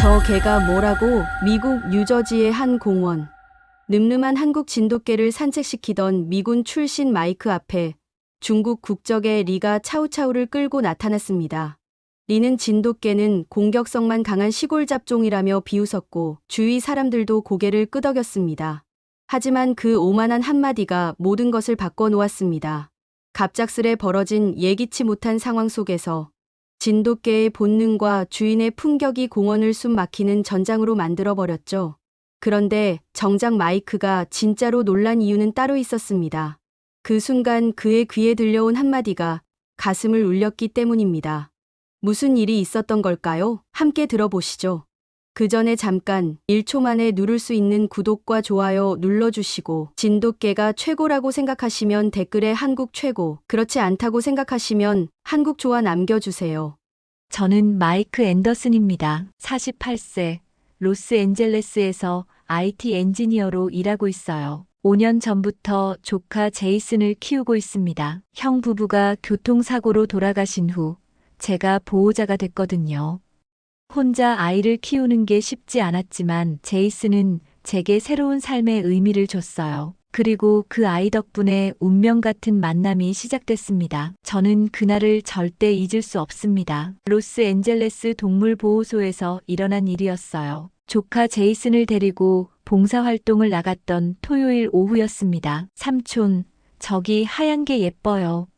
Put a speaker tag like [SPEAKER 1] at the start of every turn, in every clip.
[SPEAKER 1] 저 개가 뭐라고? 미국 뉴저지의 한 공원. 늠름한 한국 진돗개를 산책시키던 미군 출신 마이크 앞에 중국 국적의 리가 차우차우를 끌고 나타났습니다. 리는 진돗개는 공격성만 강한 시골 잡종이라며 비웃었고 주위 사람들도 고개를 끄덕였습니다. 하지만 그 오만한 한마디가 모든 것을 바꿔놓았습니다. 갑작스레 벌어진 예기치 못한 상황 속에서 진돗개의 본능과 주인의 품격이 공원을 숨 막히는 전장으로 만들어버렸죠. 그런데 정작 마이크가 진짜로 놀란 이유는 따로 있었습니다. 그 순간 그의 귀에 들려온 한마디가 가슴을 울렸기 때문입니다. 무슨 일이 있었던 걸까요? 함께 들어보시죠. 그 전에 잠깐 1초 만에 누를 수 있는 구독과 좋아요 눌러주시고, 진돗개가 최고라고 생각하시면 댓글에 한국 최고, 그렇지 않다고 생각하시면 한국 좋아 남겨주세요.
[SPEAKER 2] 저는 마이크 앤더슨입니다. 48세, 로스앤젤레스에서 IT 엔지니어로 일하고 있어요. 5년 전부터 조카 제이슨을 키우고 있습니다. 형 부부가 교통사고로 돌아가신 후 제가 보호자가 됐거든요. 혼자 아이를 키우는 게 쉽지 않았지만 제이슨은 제게 새로운 삶의 의미를 줬어요. 그리고 그 아이 덕분에 운명 같은 만남이 시작됐습니다. 저는 그날을 절대 잊을 수 없습니다. 로스앤젤레스 동물보호소에서 일어난 일이었어요. 조카 제이슨을 데리고 봉사활동을 나갔던 토요일 오후였습니다. 삼촌, 저기 하얀 게 예뻐요.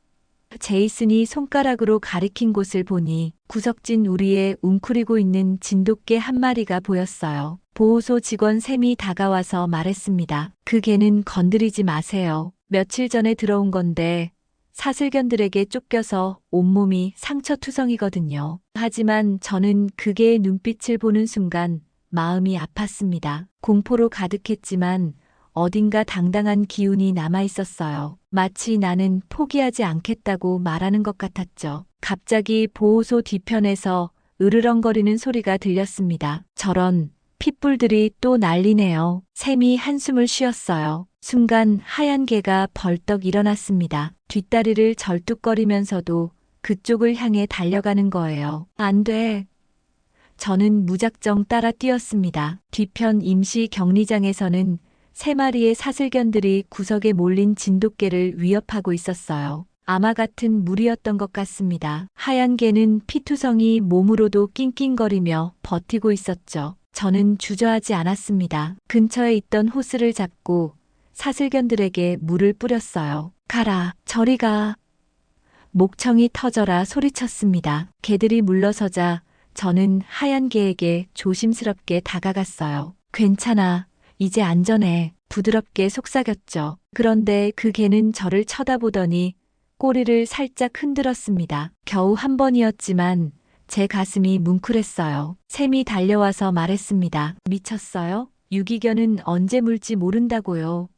[SPEAKER 2] 제이슨이 손가락으로 가리킨 곳을 보니 구석진 우리에 웅크리고 있는 진돗개 한 마리가 보였어요. 보호소 직원 샘이 다가와서 말했습니다. 그 개는 건드리지 마세요. 며칠 전에 들어온 건데 사슬견들에게 쫓겨서 온몸이 상처투성이거든요. 하지만 저는 그 개의 눈빛을 보는 순간 마음이 아팠습니다. 공포로 가득했지만 어딘가 당당한 기운이 남아 있었어요. 마치 나는 포기하지 않겠다고 말하는 것 같았죠. 갑자기 보호소 뒤편에서 으르렁거리는 소리가 들렸습니다. 저런, 핏불들이 또 난리네요. 샘이 한숨을 쉬었어요. 순간 하얀 개가 벌떡 일어났습니다. 뒷다리를 절뚝거리면서도 그쪽을 향해 달려가는 거예요. 안 돼. 저는 무작정 따라 뛰었습니다. 뒤편 임시 격리장에서는 3마리의 사슬견들이 구석에 몰린 진돗개를 위협하고 있었어요. 아마 같은 무리였던 것 같습니다. 하얀 개는 피투성이 몸으로도 낑낑거리며 버티고 있었죠. 저는 주저하지 않았습니다. 근처에 있던 호스를 잡고 사슬견들에게 물을 뿌렸어요. 가라, 저리 가. 목청이 터져라 소리쳤습니다. 개들이 물러서자 저는 하얀 개에게 조심스럽게 다가갔어요. 괜찮아. 이제 안전해. 부드럽게 속삭였죠. 그런데 그 개는 저를 쳐다보더니 꼬리를 살짝 흔들었습니다. 겨우 한 번이었지만 제 가슴이 뭉클했어요. 샘이 달려와서 말했습니다. 미쳤어요? 유기견은 언제 물지 모른다고요.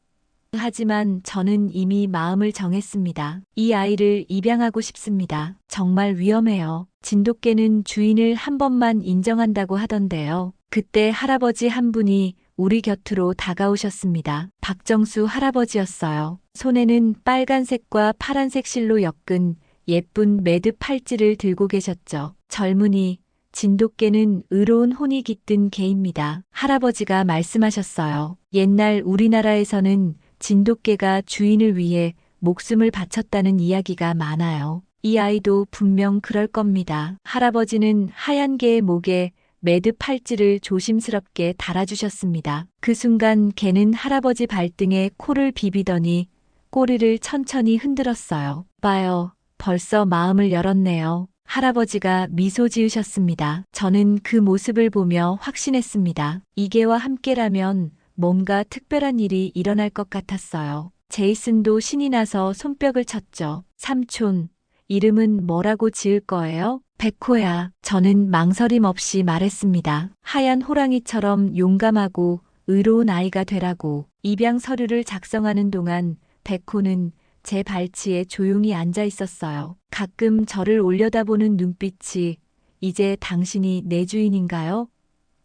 [SPEAKER 2] 하지만 저는 이미 마음을 정했습니다. 이 아이를 입양하고 싶습니다. 정말 위험해요. 진돗개는 주인을 한 번만 인정한다고 하던데요. 그때 할아버지 한 분이 우리 곁으로 다가오셨습니다. 박정수 할아버지였어요. 손에는 빨간색과 파란색 실로 엮은 예쁜 매듭 팔찌를 들고 계셨죠. 젊은이, 진돗개는 의로운 혼이 깃든 개입니다. 할아버지가 말씀하셨어요. 옛날 우리나라에서는 진돗개가 주인을 위해 목숨을 바쳤다는 이야기가 많아요. 이 아이도 분명 그럴 겁니다. 할아버지는 하얀 개의 목에 매듭 팔찌를 조심스럽게 달아주셨습니다. 그 순간 개는 할아버지 발등에 코를 비비더니 꼬리를 천천히 흔들었어요. 봐요. 벌써 마음을 열었네요. 할아버지가 미소 지으셨습니다. 저는 그 모습을 보며 확신했습니다. 이 개와 함께라면 뭔가 특별한 일이 일어날 것 같았어요. 제이슨도 신이 나서 손뼉을 쳤죠. 삼촌, 이름은 뭐라고 지을 거예요? 백호야. 저는 망설임 없이 말했습니다. 하얀 호랑이처럼 용감하고 의로운 아이가 되라고. 입양 서류를 작성하는 동안 백호는 제 발치에 조용히 앉아 있었어요. 가끔 저를 올려다보는 눈빛이 이제 당신이 내 주인인가요?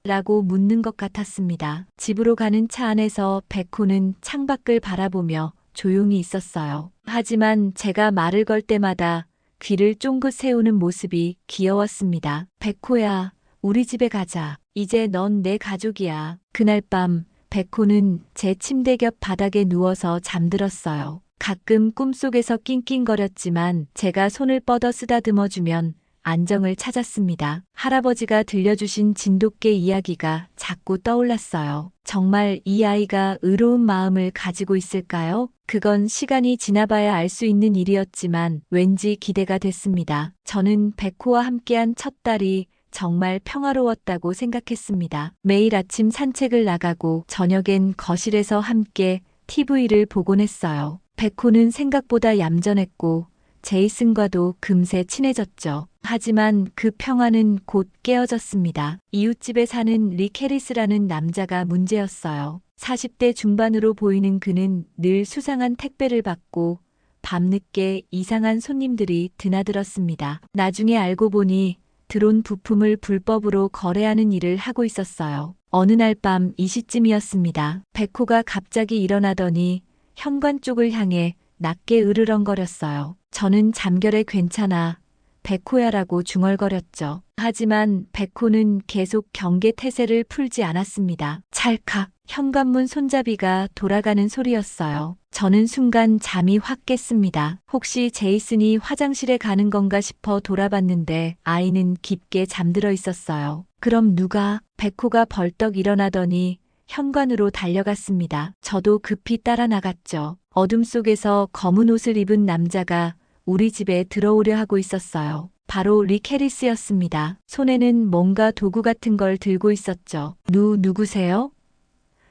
[SPEAKER 2] 라고 묻는 것 같았습니다. 집으로 가는 차 안에서 백호는 창밖을 바라보며 조용히 있었어요. 하지만 제가 말을 걸 때마다 귀를 쫑긋 세우는 모습이 귀여웠습니다. 백호야, 우리 집에 가자. 이제 넌 내 가족이야. 그날 밤 백호는 제 침대 곁 바닥에 누워서 잠들었어요. 가끔 꿈속에서 낑낑거렸지만 제가 손을 뻗어 쓰다듬어주면 안정을 찾았습니다. 할아버지가 들려주신 진돗개 이야기가 자꾸 떠올랐어요. 정말 이 아이가 의로운 마음을 가지고 있을까요? 그건 시간이 지나봐야 알 수 있는 일이었지만 왠지 기대가 됐습니다. 저는 백호와 함께한 첫 달이 정말 평화로웠다고 생각했습니다. 매일 아침 산책을 나가고 저녁엔 거실에서 함께 TV를 보곤 했어요. 백호는 생각보다 얌전했고 제이슨과도 금세 친해졌죠. 하지만 그 평화는 곧 깨어졌습니다. 이웃집에 사는 릭 해리스라는 남자가 문제였어요. 40대 중반으로 보이는 그는 늘 수상한 택배를 받고 밤늦게 이상한 손님들이 드나들었습니다. 나중에 알고 보니 들어온 부품을 불법으로 거래하는 일을 하고 있었어요. 어느 날 밤 이 시쯤이었습니다. 백호가 갑자기 일어나더니 현관 쪽을 향해 낮게 으르렁거렸어요. 저는 잠결에 괜찮아, 백호야라고 중얼거렸죠. 하지만 백호는 계속 경계 태세를 풀지 않았습니다. 찰칵, 현관문 손잡이가 돌아가는 소리였어요. 저는 순간 잠이 확 깼습니다. 혹시 제이슨이 화장실에 가는 건가 싶어 돌아봤는데 아이는 깊게 잠들어 있었어요. 그럼 누가? 백호가 벌떡 일어나더니 현관으로 달려갔습니다. 저도 급히 따라 나갔죠. 어둠 속에서 검은 옷을 입은 남자가 우리 집에 들어오려 하고 있었어요. 바로 릭 해리스였습니다. 손에는 뭔가 도구 같은 걸 들고 있었죠. 누구세요?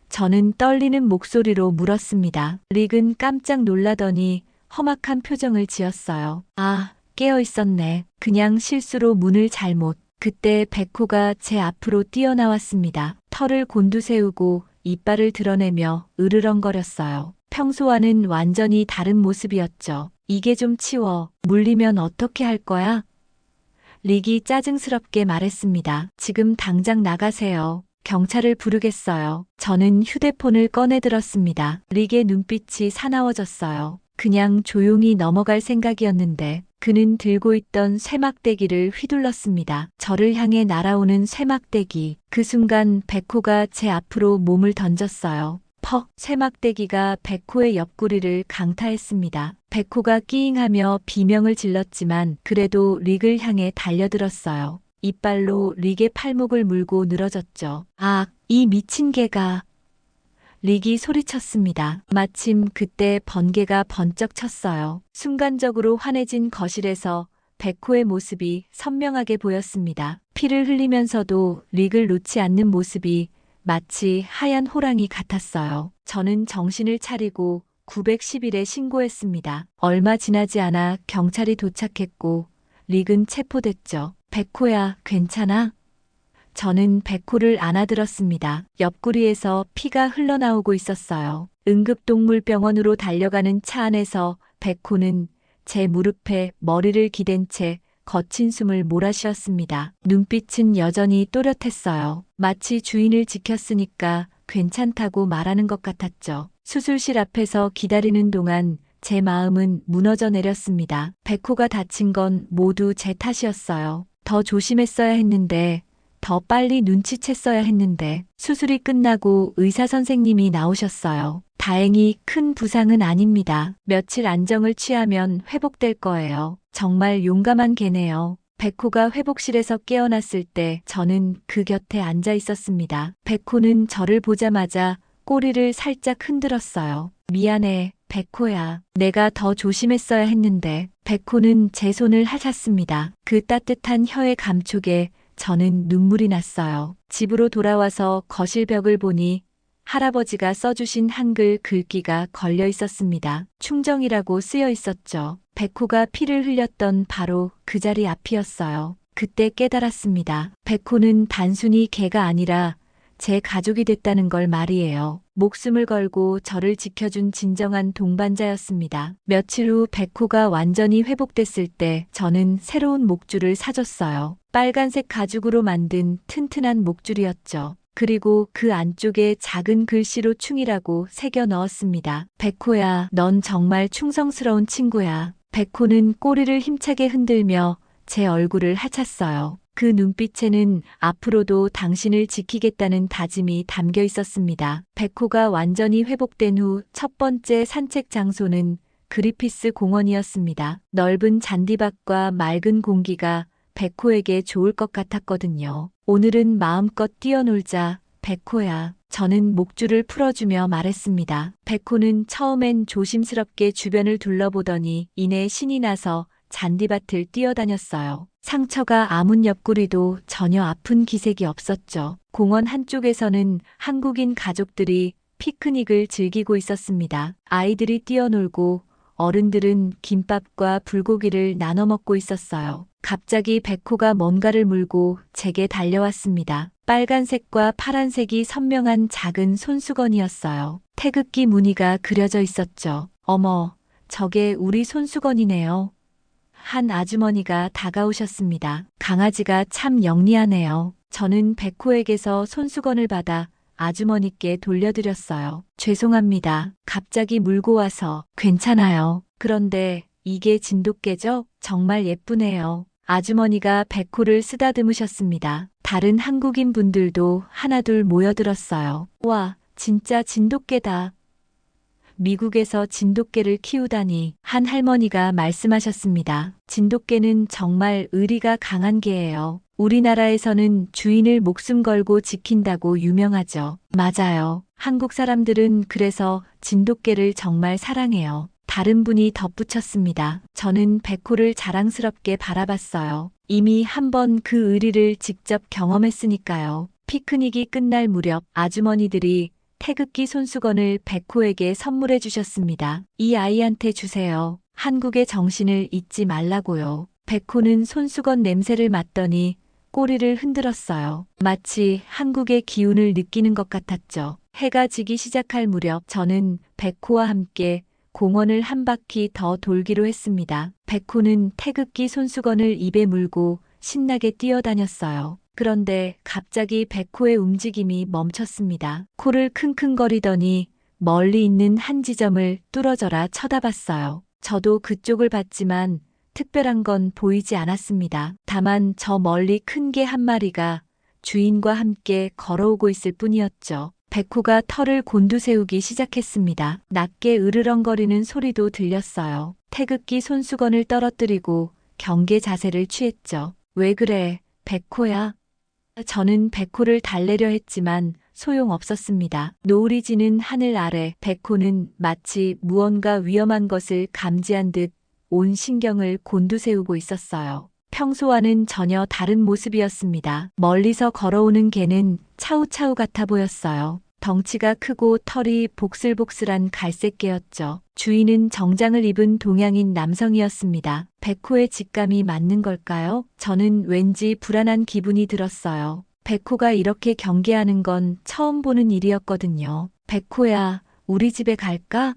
[SPEAKER 2] 저는 떨리는 목소리로 물었습니다. 릭은 깜짝 놀라더니 험악한 표정을 지었어요. 아, 깨어 있었네. 그냥 실수로 문을 잘못. 그때 백호가 제 앞으로 뛰어나왔습니다. 털을 곤두세우고 이빨을 드러내며 으르렁거렸어요. 평소와는 완전히 다른 모습이었죠. 이게 좀 치워. 물리면 어떻게 할 거야? 릭이 짜증스럽게 말했습니다. 지금 당장 나가세요. 경찰을 부르겠어요. 저는 휴대폰을 꺼내들었습니다. 릭의 눈빛이 사나워졌어요. 그냥 조용히 넘어갈 생각이었는데 그는 들고 있던 쇠막대기를 휘둘렀습니다. 저를 향해 날아오는 쇠막대기. 그 순간 백호가 제 앞으로 몸을 던졌어요. 퍽! 쇠막대기가 백호의 옆구리를 강타했습니다. 백호가 끼잉하며 비명을 질렀지만 그래도 릭을 향해 달려들었어요. 이빨로 릭의 팔목을 물고 늘어졌죠. 아, 이 미친 개가! 릭이 소리쳤습니다. 마침 그때 번개가 번쩍 쳤어요. 순간적으로 환해진 거실에서 백호의 모습이 선명하게 보였습니다. 피를 흘리면서도 릭을 놓지 않는 모습이 마치 하얀 호랑이 같았어요. 저는 정신을 차리고 911에 신고했습니다. 얼마 지나지 않아 경찰이 도착했고 릭은 체포됐죠. 백호야, 괜찮아? 저는 백호를 안아들었습니다. 옆구리에서 피가 흘러나오고 있었어요. 응급동물병원으로 달려가는 차 안에서 백호는 제 무릎에 머리를 기댄 채 거친 숨을 몰아쉬었습니다. 눈빛은 여전히 또렷했어요. 마치 주인을 지켰으니까 괜찮다고 말하는 것 같았죠. 수술실 앞에서 기다리는 동안 제 마음은 무너져 내렸습니다. 백호가 다친 건 모두 제 탓이었어요. 더 조심했어야 했는데, 더 빨리 눈치챘어야 했는데. 수술이 끝나고 의사 선생님이 나오셨어요. 다행히 큰 부상은 아닙니다. 며칠 안정을 취하면 회복될 거예요. 정말 용감한 개네요. 백호가 회복실에서 깨어났을 때 저는 그 곁에 앉아 있었습니다. 백호는 저를 보자마자 꼬리를 살짝 흔들었어요. 미안해, 백호야. 내가 더 조심했어야 했는데. 백호는 제 손을 핥았습니다. 그 따뜻한 혀의 감촉에 저는 눈물이 났어요. 집으로 돌아와서 거실 벽을 보니 할아버지가 써주신 한글 글귀가 걸려 있었습니다. 충정이라고 쓰여 있었죠. 백호가 피를 흘렸던 바로 그 자리 앞이었어요. 그때 깨달았습니다. 백호는 단순히 개가 아니라 제 가족이 됐다는 걸 말이에요. 목숨을 걸고 저를 지켜준 진정한 동반자였습니다. 며칠 후 백호가 완전히 회복됐을 때 저는 새로운 목줄을 사줬어요. 빨간색 가죽으로 만든 튼튼한 목줄이었죠. 그리고 그 안쪽에 작은 글씨로 충이라고 새겨 넣었습니다. 백호야, 넌 정말 충성스러운 친구야. 백호는 꼬리를 힘차게 흔들며 제 얼굴을 핥았어요. 그 눈빛에는 앞으로도 당신을 지키겠다는 다짐이 담겨 있었습니다. 백호가 완전히 회복된 후 첫 번째 산책 장소는 그리피스 공원이었습니다. 넓은 잔디밭과 맑은 공기가 백호에게 좋을 것 같았거든요. 오늘은 마음껏 뛰어놀자, 백호야. 저는 목줄을 풀어주며 말했습니다. 백호는 처음엔 조심스럽게 주변을 둘러보더니 이내 신이 나서 잔디밭을 뛰어다녔어요. 상처가 아문 옆구리도 전혀 아픈 기색이 없었죠. 공원 한쪽에서는 한국인 가족들이 피크닉을 즐기고 있었습니다. 아이들이 뛰어놀고 어른들은 김밥과 불고기를 나눠 먹고 있었어요. 갑자기 백호가 뭔가를 물고 제게 달려왔습니다. 빨간색과 파란색이 선명한 작은 손수건이었어요. 태극기 무늬가 그려져 있었죠. 어머, 저게 우리 손수건이네요. 한 아주머니가 다가오셨습니다. 강아지가 참 영리하네요. 저는 백호에게서 손수건을 받아 아주머니께 돌려드렸어요. 죄송합니다. 갑자기 물고 와서. 괜찮아요. 그런데 이게 진돗개죠? 정말 예쁘네요. 아주머니가 백호를 쓰다듬으셨습니다. 다른 한국인 분들도 하나둘 모여들었어요. 와, 진짜 진돗개다. 미국에서 진돗개를 키우다니. 한 할머니가 말씀하셨습니다. 진돗개는 정말 의리가 강한 개예요. 우리나라에서는 주인을 목숨 걸고 지킨다고 유명하죠. 맞아요. 한국 사람들은 그래서 진돗개를 정말 사랑해요. 다른 분이 덧붙였습니다. 저는 백호를 자랑스럽게 바라봤어요. 이미 한번 그 의리를 직접 경험했으니까요. 피크닉이 끝날 무렵 아주머니들이 태극기 손수건을 백호에게 선물해 주셨습니다. 이 아이한테 주세요. 한국의 정신을 잊지 말라고요. 백호는 손수건 냄새를 맡더니 꼬리를 흔들었어요. 마치 한국의 기운을 느끼는 것 같았죠. 해가 지기 시작할 무렵 저는 백호와 함께 공원을 한 바퀴 더 돌기로 했습니다. 백호는 태극기 손수건을 입에 물고 신나게 뛰어다녔어요. 그런데 갑자기 백호의 움직임이 멈췄습니다. 코를 킁킁거리더니 멀리 있는 한 지점을 뚫어져라 쳐다봤어요. 저도 그쪽을 봤지만 특별한 건 보이지 않았습니다. 다만 저 멀리 큰 개 한 마리가 주인과 함께 걸어오고 있을 뿐이었죠. 백호가 털을 곤두세우기 시작했습니다. 낮게 으르렁거리는 소리도 들렸어요. 태극기 손수건을 떨어뜨리고 경계 자세를 취했죠. 왜 그래, 백호야? 저는 백호를 달래려 했지만 소용없었습니다. 노을이 지는 하늘 아래 백호는 마치 무언가 위험한 것을 감지한 듯 온 신경을 곤두세우고 있었어요. 평소와는 전혀 다른 모습이었습니다. 멀리서 걸어오는 개는 차우차우 같아 보였어요. 덩치가 크고 털이 복슬복슬한 갈색개였죠. 주인은 정장을 입은 동양인 남성이었습니다. 백호의 직감이 맞는 걸까요? 저는 왠지 불안한 기분이 들었어요. 백호가 이렇게 경계하는 건 처음 보는 일이었거든요. 백호야, 우리 집에 갈까?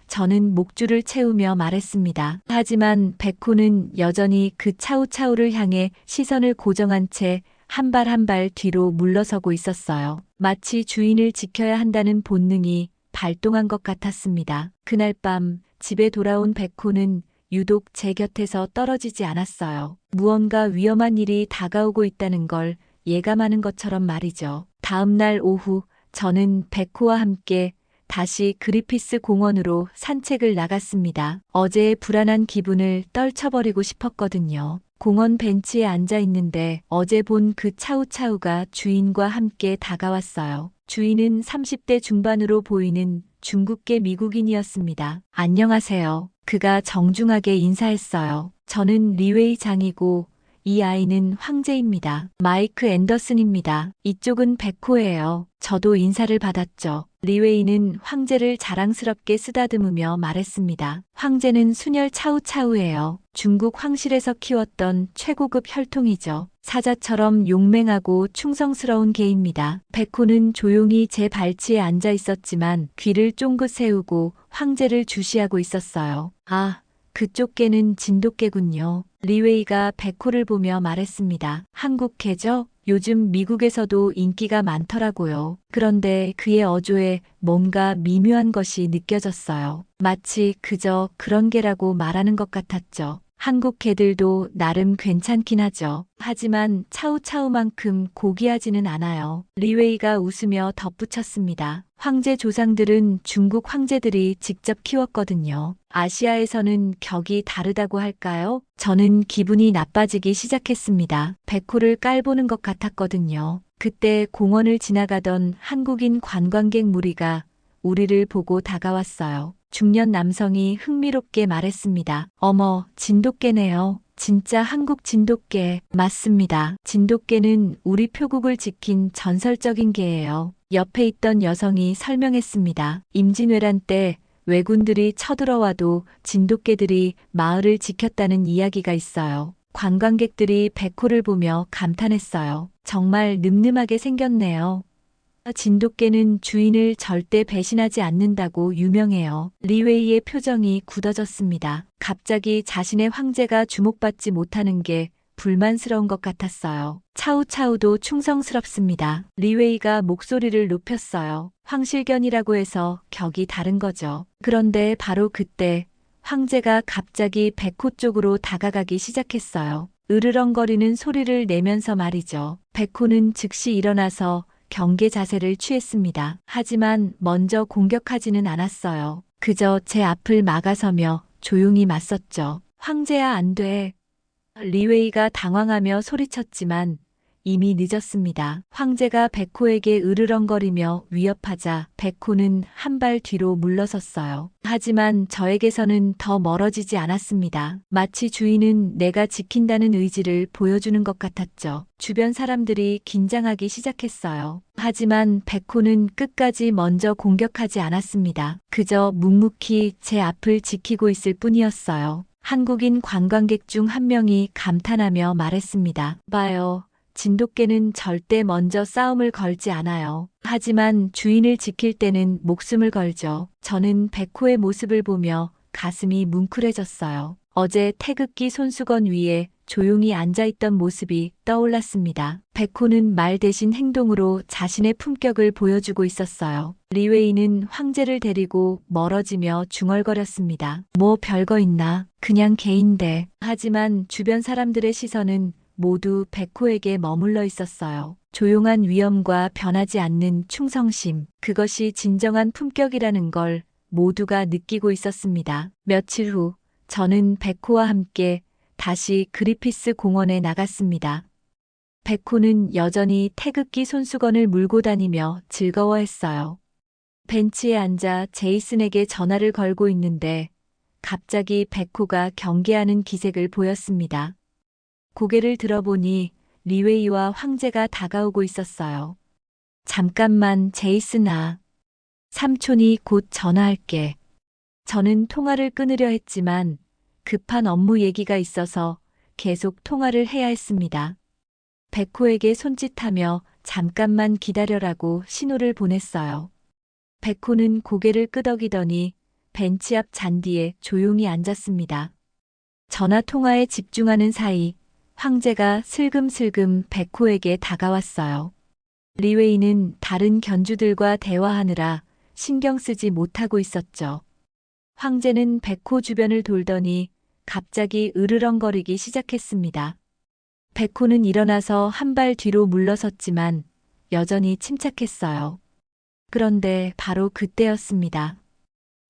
[SPEAKER 2] 저는 목줄을 채우며 말했습니다. 하지만 백호는 여전히 그 차우차우를 향해 시선을 고정한 채 한 발 한 발 뒤로 물러서고 있었어요. 마치 주인을 지켜야 한다는 본능이 발동한 것 같았습니다. 그날 밤 집에 돌아온 백호는 유독 제 곁에서 떨어지지 않았어요. 무언가 위험한 일이 다가오고 있다는 걸 예감하는 것처럼 말이죠. 다음 날 오후 저는 백호와 함께 다시 그리피스 공원으로 산책을 나갔습니다. 어제의 불안한 기분을 떨쳐버리고 싶었거든요. 공원 벤치에 앉아 있는데 어제 본 그 차우차우가 주인과 함께 다가왔어요. 주인은 30대 중반으로 보이는 중국계 미국인이었습니다. 안녕하세요. 그가 정중하게 인사했어요. 저는 리웨이 장이고 이 아이는 황제입니다. 마이크 앤더슨입니다. 이쪽은 백호예요. 저도 인사를 받았죠. 리웨이는 황제를 자랑스럽게 쓰다듬으며 말했습니다. 황제는 순혈 차우차우예요. 중국 황실에서 키웠던 최고급 혈통이죠. 사자처럼 용맹하고 충성스러운 개입니다. 백호는 조용히 제 발치에 앉아 있었지만 귀를 쫑긋 세우고 황제를 주시하고 있었어요. 아, 그쪽 개는 진돗개군요. 리웨이가 백호를 보며 말했습니다. 한국 개죠? 요즘 미국에서도 인기가 많더라고요. 그런데 그의 어조에 뭔가 미묘한 것이 느껴졌어요. 마치 그저 그런 개라고 말하는 것 같았죠. 한국 개들도 나름 괜찮긴 하죠. 하지만 차우차우만큼 고귀하지는 않아요. 리웨이가 웃으며 덧붙였습니다. 황제 조상들은 중국 황제들이 직접 키웠거든요. 아시아에서는 격이 다르다고 할까요? 저는 기분이 나빠지기 시작했습니다. 백호를 깔보는 것 같았거든요. 그때 공원을 지나가던 한국인 관광객 무리가 우리를 보고 다가왔어요. 중년 남성이 흥미롭게 말했습니다. 어머, 진돗개네요. 진짜 한국 진돗개. 맞습니다. 진돗개는 우리 표국을 지킨 전설적인 개예요. 옆에 있던 여성이 설명했습니다. 임진왜란 때 왜군들이 쳐들어와도 진돗개들이 마을을 지켰다는 이야기가 있어요. 관광객들이 백호를 보며 감탄했어요. 정말 늠름하게 생겼네요. 진돗개는 주인을 절대 배신하지 않는다고 유명해요. 리웨이의 표정이 굳어졌습니다. 갑자기 자신의 황제가 주목받지 못하는 게 불만스러운 것 같았어요. 차우차우도 충성스럽습니다. 리웨이가 목소리를 높였어요. 황실견이라고 해서 격이 다른 거죠. 그런데 바로 그때 황제가 갑자기 백호 쪽으로 다가가기 시작했어요. 으르렁거리는 소리를 내면서 말이죠. 백호는 즉시 일어나서 경계 자세를 취했습니다. 하지만 먼저 공격하지는 않았어요. 그저 제 앞을 막아서며 조용히 맞섰죠. 황제야, 안 돼. 리웨이가 당황하며 소리쳤지만 이미 늦었습니다. 황제가 백호에게 으르렁거리며 위협하자 백호는 한 발 뒤로 물러섰어요. 하지만 저에게서는 더 멀어지지 않았습니다. 마치 주인은 내가 지킨다는 의지를 보여주는 것 같았죠. 주변 사람들이 긴장하기 시작했어요. 하지만 백호는 끝까지 먼저 공격하지 않았습니다. 그저 묵묵히 제 앞을 지키고 있을 뿐이었어요. 한국인 관광객 중 한 명이 감탄하며 말했습니다. 봐요. 진돗개는 절대 먼저 싸움을 걸지 않아요. 하지만 주인을 지킬 때는 목숨을 걸죠. 저는 백호의 모습을 보며 가슴이 뭉클해졌어요. 어제 태극기 손수건 위에 조용히 앉아있던 모습이 떠올랐습니다. 백호는 말 대신 행동으로 자신의 품격을 보여주고 있었어요. 리웨이는 황제를 데리고 멀어지며 중얼거렸습니다. 뭐 별거 있나? 그냥 개인데. 하지만 주변 사람들의 시선은 모두 백호에게 머물러 있었어요. 조용한 위엄과 변하지 않는 충성심, 그것이 진정한 품격이라는 걸 모두가 느끼고 있었습니다. 며칠 후, 저는 백호와 함께 다시 그리피스 공원에 나갔습니다. 백호는 여전히 태극기 손수건을 물고 다니며 즐거워했어요. 벤치에 앉아 제이슨에게 전화를 걸고 있는데 갑자기 백호가 경계하는 기색을 보였습니다. 고개를 들어보니 리웨이와 황제가 다가오고 있었어요. 잠깐만, 제이슨아. 삼촌이 곧 전화할게. 저는 통화를 끊으려 했지만 급한 업무 얘기가 있어서 계속 통화를 해야 했습니다. 백호에게 손짓하며 잠깐만 기다려라고 신호를 보냈어요. 백호는 고개를 끄덕이더니 벤치 앞 잔디에 조용히 앉았습니다. 전화 통화에 집중하는 사이 황제가 슬금슬금 백호에게 다가왔어요. 리웨이는 다른 견주들과 대화하느라 신경 쓰지 못하고 있었죠. 황제는 백호 주변을 돌더니 갑자기 으르렁거리기 시작했습니다. 백호는 일어나서 한 발 뒤로 물러섰지만 여전히 침착했어요. 그런데 바로 그때였습니다.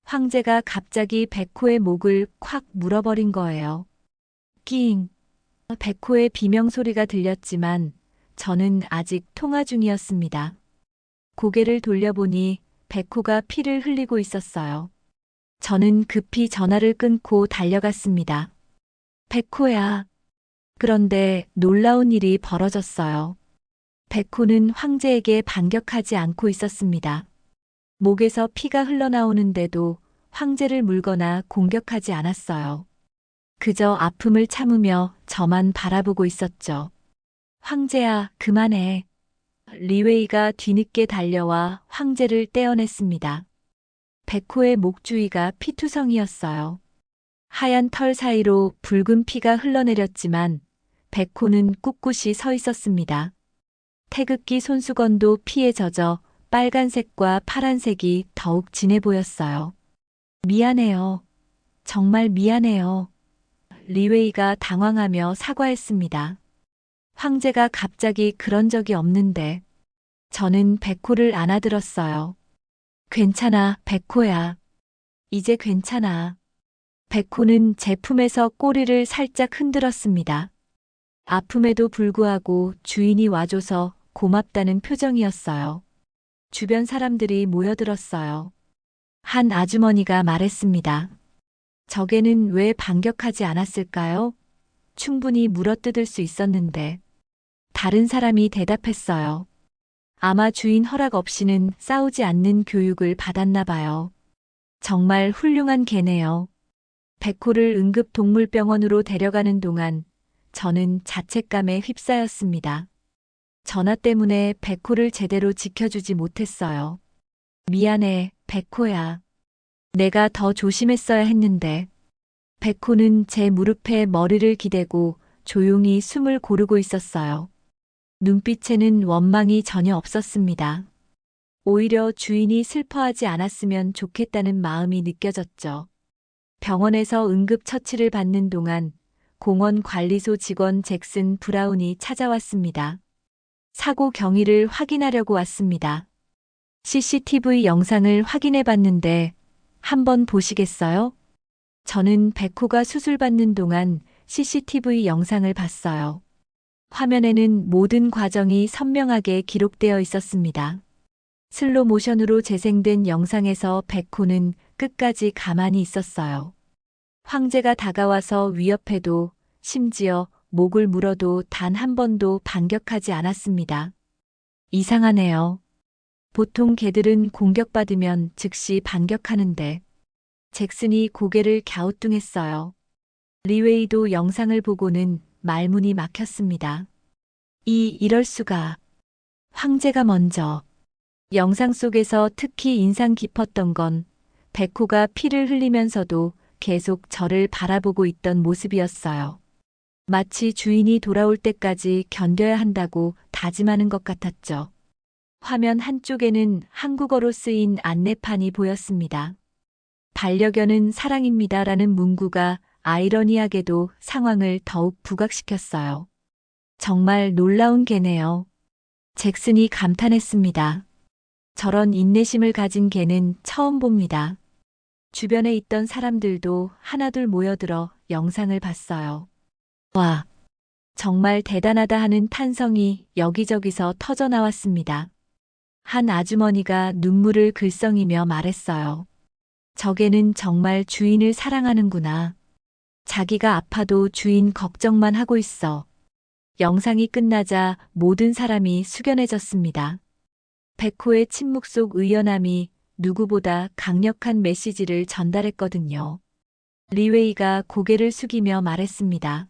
[SPEAKER 2] 황제가 갑자기 백호의 목을 콱 물어버린 거예요. 낑! 백호의 비명소리가 들렸지만 저는 아직 통화 중이었습니다. 고개를 돌려보니 백호가 피를 흘리고 있었어요. 저는 급히 전화를 끊고 달려갔습니다. 백호야. 그런데 놀라운 일이 벌어졌어요. 백호는 황제에게 반격하지 않고 있었습니다. 목에서 피가 흘러나오는데도 황제를 물거나 공격하지 않았어요. 그저 아픔을 참으며 저만 바라보고 있었죠. 황제야, 그만해. 리웨이가 뒤늦게 달려와 황제를 떼어냈습니다. 백호의 목 주위가 피투성이었어요. 하얀 털 사이로 붉은 피가 흘러내렸지만 백호는 꿋꿋이 서 있었습니다. 태극기 손수건도 피에 젖어 빨간색과 파란색이 더욱 진해 보였어요. 미안해요. 정말 미안해요. 리웨이가 당황하며 사과했습니다. 황제가 갑자기 그런 적이 없는데. 저는 백호를 안아들었어요. 괜찮아, 백호야. 이제 괜찮아. 백호는 제 품에서 꼬리를 살짝 흔들었습니다. 아픔에도 불구하고 주인이 와줘서 고맙다는 표정이었어요. 주변 사람들이 모여들었어요. 한 아주머니가 말했습니다. 적에는 왜 반격하지 않았을까요? 충분히 물어뜯을 수 있었는데. 다른 사람이 대답했어요. 아마 주인 허락 없이는 싸우지 않는 교육을 받았나 봐요. 정말 훌륭한 개네요. 백호를 응급동물병원으로 데려가는 동안 저는 자책감에 휩싸였습니다. 전화 때문에 백호를 제대로 지켜주지 못했어요. 미안해, 백호야. 내가 더 조심했어야 했는데. 백호는 제 무릎에 머리를 기대고 조용히 숨을 고르고 있었어요. 눈빛에는 원망이 전혀 없었습니다. 오히려 주인이 슬퍼하지 않았으면 좋겠다는 마음이 느껴졌죠. 병원에서 응급처치를 받는 동안 공원 관리소 직원 잭슨 브라운이 찾아왔습니다. 사고 경위를 확인하려고 왔습니다. CCTV 영상을 확인해 봤는데 한번 보시겠어요? 저는 백호가 수술받는 동안 CCTV 영상을 봤어요. 화면에는 모든 과정이 선명하게 기록되어 있었습니다. 슬로 모션으로 재생된 영상에서 백호는 끝까지 가만히 있었어요. 황제가 다가와서 위협해도 심지어 목을 물어도 단 한 번도 반격하지 않았습니다. 이상하네요. 보통 개들은 공격받으면 즉시 반격하는데. 잭슨이 고개를 갸우뚱했어요. 리웨이도 영상을 보고는 말문이 막혔습니다. 이럴 수가. 황제가 먼저. 영상 속에서 특히 인상 깊었던 건 백호가 피를 흘리면서도 계속 저를 바라보고 있던 모습이었어요. 마치 주인이 돌아올 때까지 견뎌야 한다고 다짐하는 것 같았죠. 화면 한쪽에는 한국어로 쓰인 안내판이 보였습니다. 반려견은 사랑입니다라는 문구가 아이러니하게도 상황을 더욱 부각시켰어요. 정말 놀라운 개네요. 잭슨이 감탄했습니다. 저런 인내심을 가진 개는 처음 봅니다. 주변에 있던 사람들도 하나둘 모여들어 영상을 봤어요. 와, 정말 대단하다 하는 탄성이 여기저기서 터져나왔습니다. 한 아주머니가 눈물을 글썽이며 말했어요. 저 개는 정말 주인을 사랑하는구나. 자기가 아파도 주인 걱정만 하고 있어. 영상이 끝나자 모든 사람이 숙연해졌습니다. 백호의 침묵 속 의연함이 누구보다 강력한 메시지를 전달했거든요. 리웨이가 고개를 숙이며 말했습니다.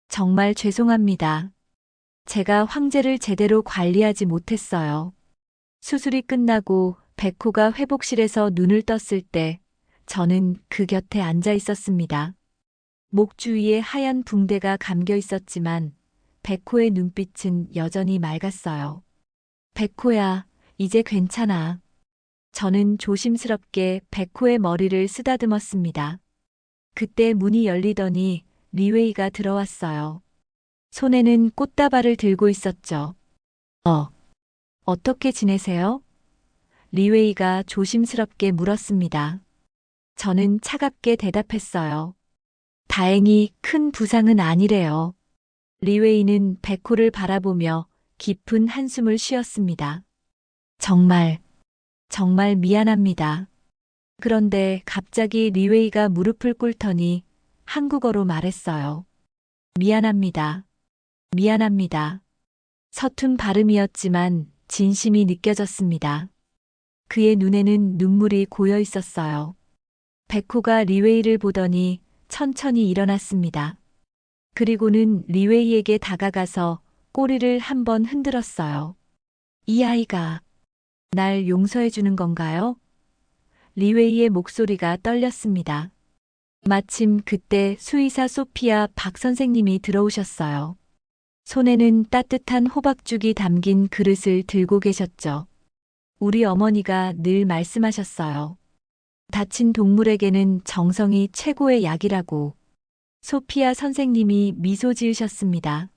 [SPEAKER 2] 정말 죄송합니다. 제가 황제를 제대로 관리하지 못했어요. 수술이 끝나고 백호가 회복실에서 눈을 떴을 때 저는 그 곁에 앉아 있었습니다. 목 주위에 하얀 붕대가 감겨 있었지만 백호의 눈빛은 여전히 맑았어요. 백호야, 이제 괜찮아. 저는 조심스럽게 백호의 머리를 쓰다듬었습니다. 그때 문이 열리더니 리웨이가 들어왔어요. 손에는 꽃다발을 들고 있었죠. 어떻게 지내세요? 리웨이가 조심스럽게 물었습니다. 저는 차갑게 대답했어요. 다행히 큰 부상은 아니래요. 리웨이는 백호를 바라보며 깊은 한숨을 쉬었습니다. 정말 미안합니다. 그런데 갑자기 리웨이가 무릎을 꿇더니 한국어로 말했어요. 미안합니다. 서툰 발음이었지만 진심이 느껴졌습니다. 그의 눈에는 눈물이 고여 있었어요. 백호가 리웨이를 보더니 천천히 일어났습니다. 그리고는 리웨이에게 다가가서 꼬리를 한번 흔들었어요. 이 아이가 날 용서해 주는 건가요? 리웨이의 목소리가 떨렸습니다. 마침 그때 수의사 소피아 박 선생님이 들어오셨어요. 손에는 따뜻한 호박죽이 담긴 그릇을 들고 계셨죠. 우리 어머니가 늘 말씀하셨어요. 다친 동물에게는 정성이 최고의 약이라고. 소피아 선생님이 미소 지으셨습니다.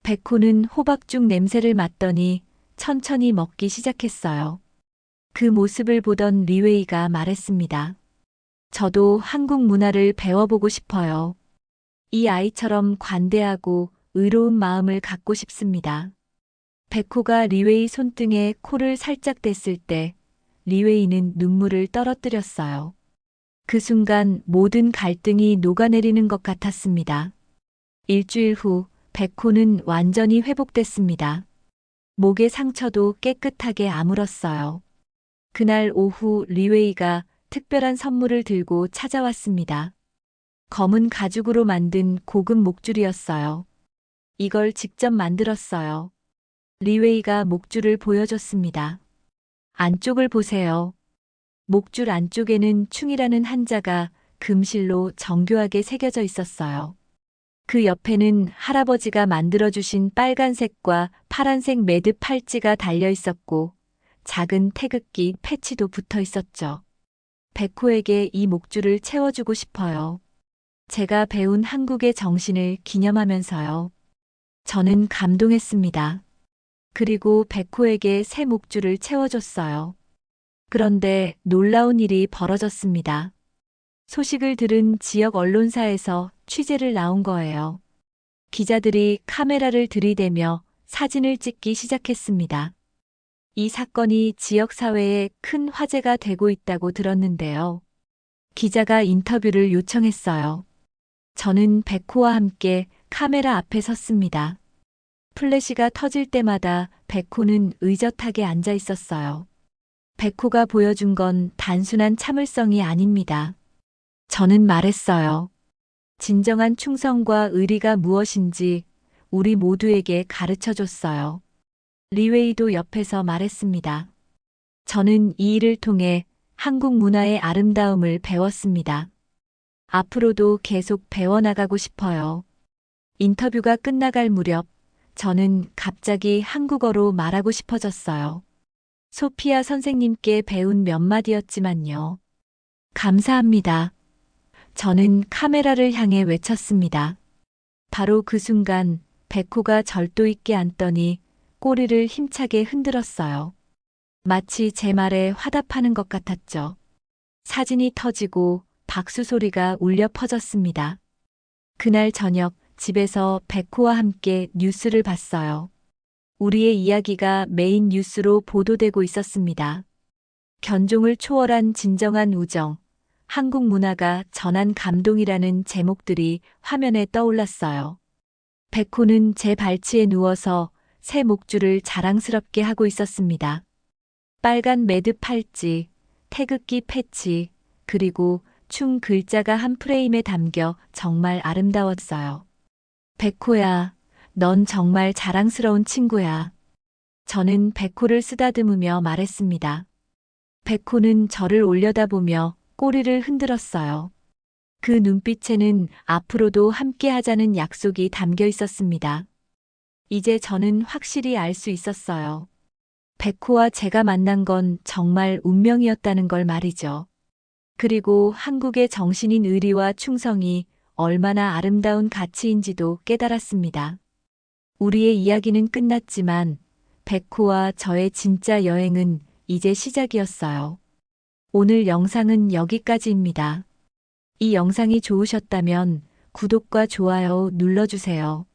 [SPEAKER 2] 백호는 호박죽 냄새를 맡더니 천천히 먹기 시작했어요. 그 모습을 보던 리웨이가 말했습니다. 저도 한국 문화를 배워보고 싶어요. 이 아이처럼 관대하고 의로운 마음을 갖고 싶습니다. 백호가 리웨이 손등에 코를 살짝 댔을 때 리웨이는 눈물을 떨어뜨렸어요. 그 순간 모든 갈등이 녹아내리는 것 같았습니다. 일주일 후 백호는 완전히 회복됐습니다. 목의 상처도 깨끗하게 아물었어요. 그날 오후 리웨이가 특별한 선물을 들고 찾아왔습니다. 검은 가죽으로 만든 고급 목줄이었어요. 이걸 직접 만들었어요. 리웨이가 목줄을 보여줬습니다. 안쪽을 보세요. 목줄 안쪽에는 충이라는 한자가 금실로 정교하게 새겨져 있었어요. 그 옆에는 할아버지가 만들어주신 빨간색과 파란색 매듭 팔찌가 달려 있었고 작은 태극기 패치도 붙어 있었죠. 백호에게 이 목줄을 채워주고 싶어요. 제가 배운 한국의 정신을 기념하면서요. 저는 감동했습니다. 그리고 백호에게 새 목줄을 채워줬어요. 그런데 놀라운 일이 벌어졌습니다. 소식을 들은 지역 언론사에서 취재를 나온 거예요. 기자들이 카메라를 들이대며 사진을 찍기 시작했습니다. 이 사건이 지역 사회에 큰 화제가 되고 있다고 들었는데요. 기자가 인터뷰를 요청했어요. 저는 백호와 함께 카메라 앞에 섰습니다. 플래시가 터질 때마다 백호는 의젓하게 앉아 있었어요. 백호가 보여준 건 단순한 참을성이 아닙니다. 저는 말했어요. 진정한 충성과 의리가 무엇인지 우리 모두에게 가르쳐 줬어요. 리웨이도 옆에서 말했습니다. 저는 이 일을 통해 한국 문화의 아름다움을 배웠습니다. 앞으로도 계속 배워나가고 싶어요. 인터뷰가 끝나갈 무렵 저는 갑자기 한국어로 말하고 싶어졌어요. 소피아 선생님께 배운 몇 마디였지만요. 감사합니다. 저는 카메라를 향해 외쳤습니다. 바로 그 순간 백호가 절도 있게 앉더니 꼬리를 힘차게 흔들었어요. 마치 제 말에 화답하는 것 같았죠. 사진이 터지고 박수 소리가 울려 퍼졌습니다. 그날 저녁 집에서 백호와 함께 뉴스를 봤어요. 우리의 이야기가 메인 뉴스로 보도되고 있었습니다. 견종을 초월한 진정한 우정, 한국 문화가 전한 감동이라는 제목들이 화면에 떠올랐어요. 백호는 제 발치에 누워서 새 목줄을 자랑스럽게 하고 있었습니다. 빨간 매듭 팔찌, 태극기 패치, 그리고 충 글자가 한 프레임에 담겨 정말 아름다웠어요. 백호야, 넌 정말 자랑스러운 친구야. 저는 백호를 쓰다듬으며 말했습니다. 백호는 저를 올려다보며 꼬리를 흔들었어요. 그 눈빛에는 앞으로도 함께 하자는 약속이 담겨 있었습니다. 이제 저는 확실히 알 수 있었어요. 백호와 제가 만난 건 정말 운명이었다는 걸 말이죠. 그리고 한국의 정신인 의리와 충성이 얼마나 아름다운 가치인지도 깨달았습니다. 우리의 이야기는 끝났지만 백호와 저의 진짜 여행은 이제 시작이었어요. 오늘 영상은 여기까지입니다. 이 영상이 좋으셨다면 구독과 좋아요 눌러주세요.